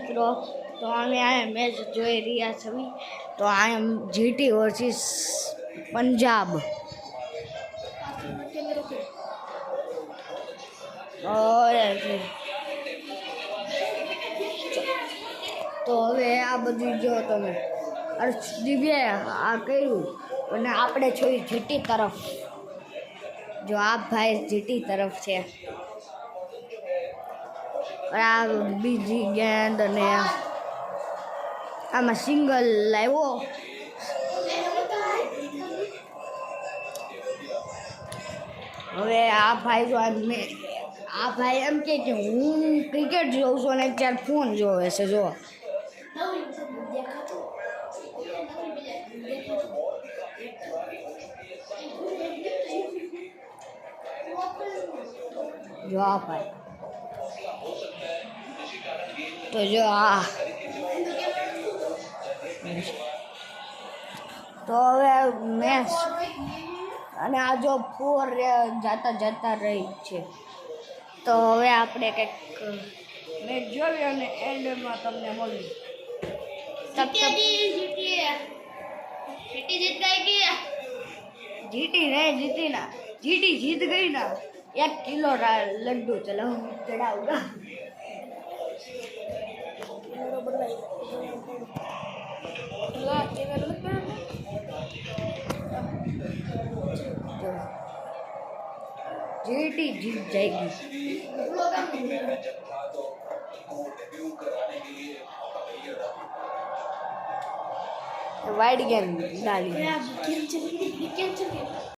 મિત્રો, તો અમે આ મેચ જોઈ રહ્યા છીએ. તો આઈ એમ જીટી વર્સિસ પંજાબ. તો હવે આ બધું જો તમે અર્શદીપે આ કર્યું અને આપણે જોઈ જીટી તરફ. જો આ ભાઈ જીટી તરફ છે. આ બીજી ગેંદ અને આમાં સિંગલ લાવ્યો. હવે આ ભાઈ જો આ ભાઈ એમ કે હું ક્રિકેટ જોઉં છું અને અત્યારે ફોન જોવે છે. જો જો આ ભાઈ તો જો આ તો હવે મેચ અને આ જો ફોર જતા રહી છે. તો હવે આપણે કંઈક મેચ જોઈએ અને એન્ડમાં તમને મળ્યું. જીટી નહીં જીતી ના, જીટી જીત ગઈ ના. 1 કિલો લड्डू ચડાऊंगा. जीटी जीत जाएगी. वाइड गेम डाली.